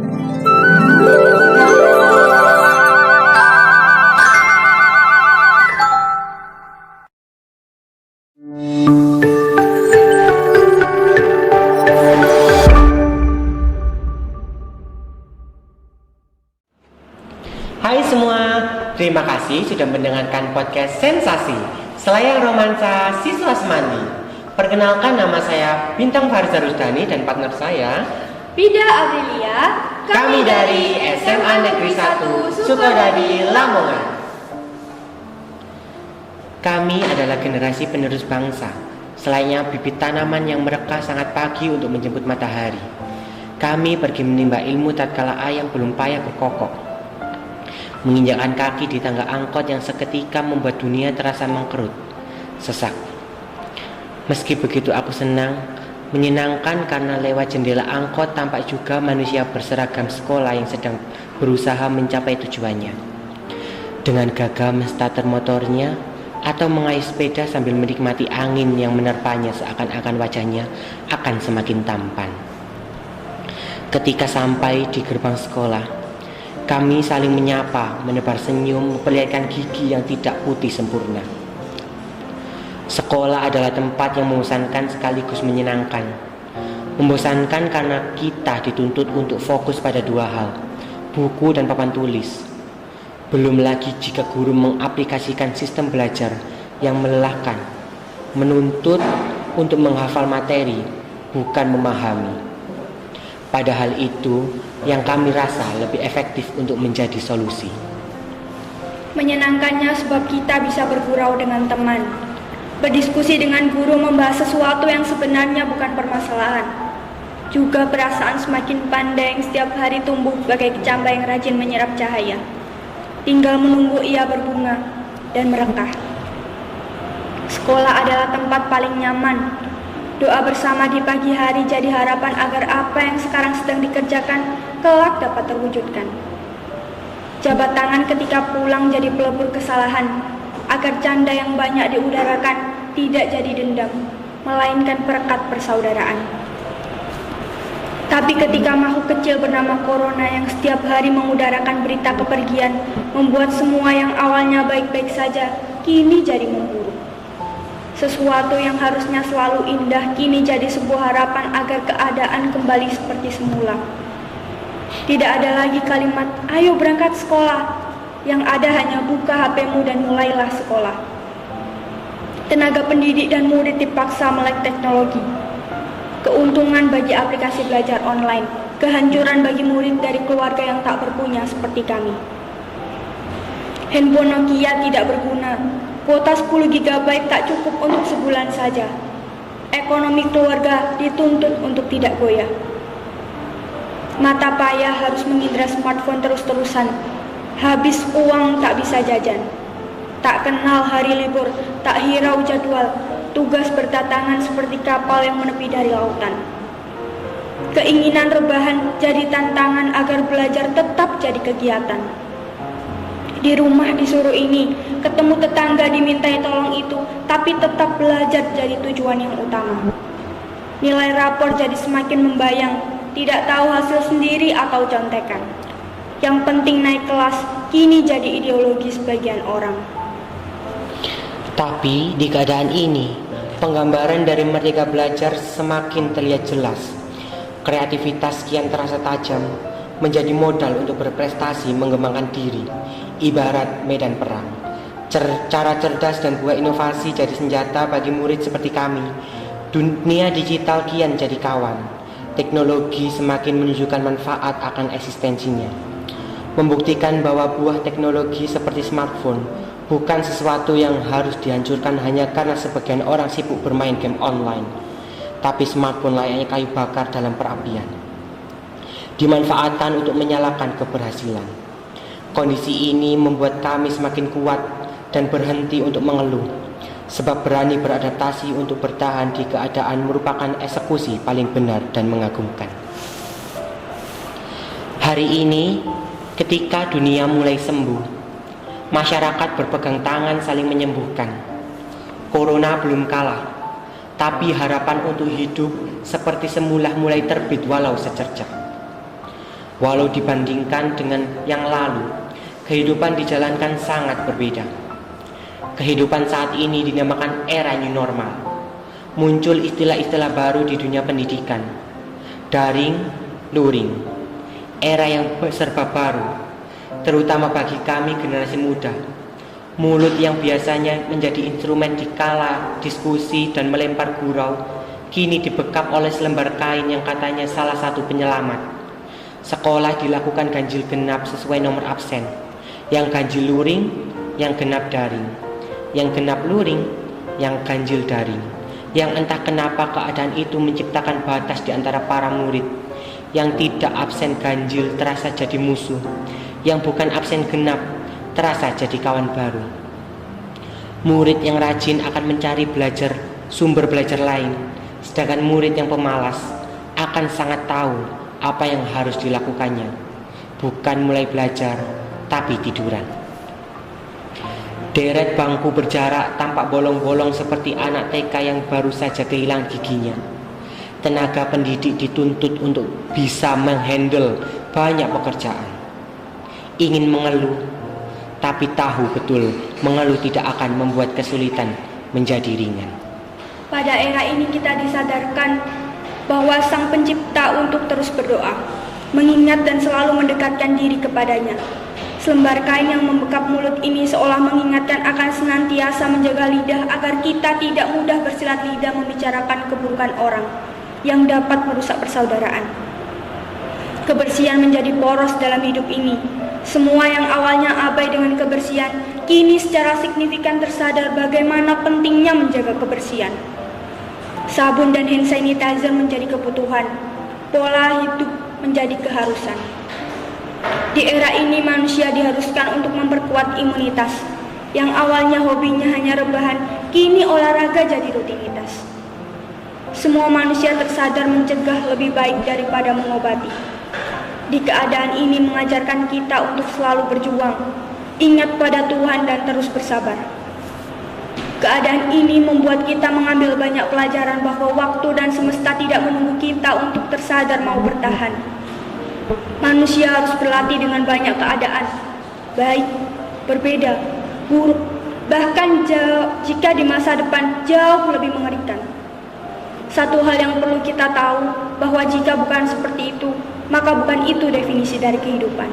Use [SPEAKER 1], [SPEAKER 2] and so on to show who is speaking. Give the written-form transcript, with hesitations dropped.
[SPEAKER 1] Hai semua, terima kasih sudah mendengarkan podcast Sensasi Selayang Romansa Siswa Semandi. Perkenalkan, nama saya Bintang Farizah Rusdani dan partner saya
[SPEAKER 2] Pida Aprilia.
[SPEAKER 1] Kami dari SMA Negeri 1 Sukodadi, Lamongan. Kami adalah generasi penerus bangsa, selayaknya bibit tanaman yang mereka sangat pagi untuk menjemput matahari. Kami pergi menimba ilmu tatkala ayam belum payah berkokok, menginjakkan kaki di tangga angkot yang seketika membuat dunia terasa mengkerut, sesak. Meski begitu aku senang, menyenangkan karena lewat jendela angkot tampak juga manusia berseragam sekolah yang sedang berusaha mencapai tujuannya. Dengan gagah menstarter motornya atau mengayuh sepeda sambil menikmati angin yang menerpanya, seakan-akan wajahnya akan semakin tampan. Ketika sampai di gerbang sekolah, kami saling menyapa, menebar senyum, memperlihatkan gigi yang tidak putih sempurna. Sekolah adalah tempat yang membosankan sekaligus menyenangkan. Membosankan karena kita dituntut untuk fokus pada dua hal, buku dan papan tulis. Belum lagi jika guru mengaplikasikan sistem belajar yang melelahkan, menuntut untuk menghafal materi, bukan memahami. Padahal itu yang kami rasa lebih efektif untuk menjadi solusi.
[SPEAKER 2] Menyenangkannya sebab kita bisa bergurau dengan teman, berdiskusi dengan guru, membahas sesuatu yang sebenarnya bukan permasalahan. Juga perasaan semakin pandai yang setiap hari tumbuh bagai kecambah yang rajin menyerap cahaya. Tinggal menunggu ia berbunga dan merekah. Sekolah adalah tempat paling nyaman. Doa bersama di pagi hari jadi harapan agar apa yang sekarang sedang dikerjakan kelak dapat terwujudkan. Jabat tangan ketika pulang jadi pelebur kesalahan, agar canda yang banyak diudarakan tidak jadi dendam, melainkan perekat persaudaraan. Tapi ketika makhluk kecil bernama Corona yang setiap hari mengudarakan berita kepergian, membuat semua yang awalnya baik-baik saja kini jadi memburuk. Sesuatu yang harusnya selalu indah kini jadi sebuah harapan agar keadaan kembali seperti semula. Tidak ada lagi kalimat, ayo berangkat sekolah. Yang ada hanya buka HP-mu dan mulailah sekolah. Tenaga pendidik dan murid dipaksa melek teknologi. Keuntungan bagi aplikasi belajar online, kehancuran bagi murid dari keluarga yang tak berpunya seperti kami. Handphone Nokia tidak berguna. Kuota 10 GB tak cukup untuk sebulan saja. Ekonomi keluarga dituntut untuk tidak goyah. Mata payah harus mengindra smartphone terus-terusan. Habis uang tak bisa jajan. Tak kenal hari libur, tak hirau jadwal. Tugas berdatangan seperti kapal yang menepi dari lautan. Keinginan rebahan jadi tantangan agar belajar tetap jadi kegiatan. Di rumah disuruh ini, ketemu tetangga dimintai tolong itu, tapi tetap belajar jadi tujuan yang utama. Nilai rapor jadi semakin membayang, tidak tahu hasil sendiri atau contekan. Yang penting naik kelas, kini jadi ideologi sebagian orang.
[SPEAKER 1] Tapi di keadaan ini, penggambaran dari Merdeka Belajar semakin terlihat jelas. Kreativitas kian terasa tajam, menjadi modal untuk berprestasi mengembangkan diri, ibarat medan perang. Cara cerdas dan buah inovasi jadi senjata bagi murid seperti kami. Dunia digital kian jadi kawan. Teknologi semakin menunjukkan manfaat akan eksistensinya, membuktikan bahwa buah teknologi seperti smartphone bukan sesuatu yang harus dihancurkan hanya karena sebagian orang sibuk bermain game online. Tapi smartphone layaknya kayu bakar dalam perapian, dimanfaatkan untuk menyalakan keberhasilan. Kondisi ini membuat kami semakin kuat dan berhenti untuk mengeluh, sebab berani beradaptasi untuk bertahan di keadaan merupakan eksekusi paling benar dan mengagumkan. Hari ini, ketika dunia mulai sembuh, masyarakat berpegang tangan saling menyembuhkan. Corona belum kalah, tapi harapan untuk hidup seperti semula mulai terbit walau secercah. Walau dibandingkan dengan yang lalu, kehidupan dijalankan sangat berbeda. Kehidupan saat ini dinamakan era new normal. Muncul istilah-istilah baru di dunia pendidikan. Daring, luring. Era yang serba baru, terutama bagi kami generasi muda. Mulut yang biasanya menjadi instrumen dikala diskusi dan melempar gurau, kini dibekap oleh selembar kain yang katanya salah satu penyelamat. Sekolah dilakukan ganjil genap sesuai nomor absen. Yang ganjil luring, yang genap daring. Yang genap luring, yang ganjil daring. Yang entah kenapa keadaan itu menciptakan batas di antara para murid. Yang tidak absen ganjil terasa jadi musuh. Yang bukan absen genap terasa jadi kawan baru. Murid yang rajin akan mencari sumber belajar lain, sedangkan murid yang pemalas akan sangat tahu apa yang harus dilakukannya. Bukan mulai belajar, tapi tiduran. Deret bangku berjarak tampak bolong-bolong seperti anak TK yang baru saja kehilangan giginya. Tenaga pendidik dituntut untuk bisa menghandle banyak pekerjaan. Ingin mengeluh, tapi tahu betul mengeluh tidak akan membuat kesulitan menjadi ringan.
[SPEAKER 2] Pada era ini kita disadarkan bahwa Sang Pencipta untuk terus berdoa, mengingat dan selalu mendekatkan diri kepadanya. Selembar kain yang membekap mulut ini seolah mengingatkan akan senantiasa menjaga lidah agar kita tidak mudah bersilat lidah membicarakan keburukan orang yang dapat merusak persaudaraan. Kebersihan menjadi poros dalam hidup ini. Semua yang awalnya abai dengan kebersihan, kini secara signifikan tersadar bagaimana pentingnya menjaga kebersihan. Sabun dan hand sanitizer menjadi kebutuhan, pola hidup menjadi keharusan. Di era ini manusia diharuskan untuk memperkuat imunitas. Yang awalnya hobinya hanya rebahan, kini olahraga jadi rutinitas. Semua manusia tersadar mencegah lebih baik daripada mengobati. Di keadaan ini mengajarkan kita untuk selalu berjuang, ingat pada Tuhan dan terus bersabar. Keadaan ini membuat kita mengambil banyak pelajaran bahwa waktu dan semesta tidak menunggu kita untuk tersadar mau bertahan. Manusia harus berlatih dengan banyak keadaan, baik, berbeda, buruk, bahkan jika di masa depan jauh lebih mengerikan. Satu hal yang perlu kita tahu, bahwa jika bukan seperti itu, maka bukan itu definisi dari kehidupan.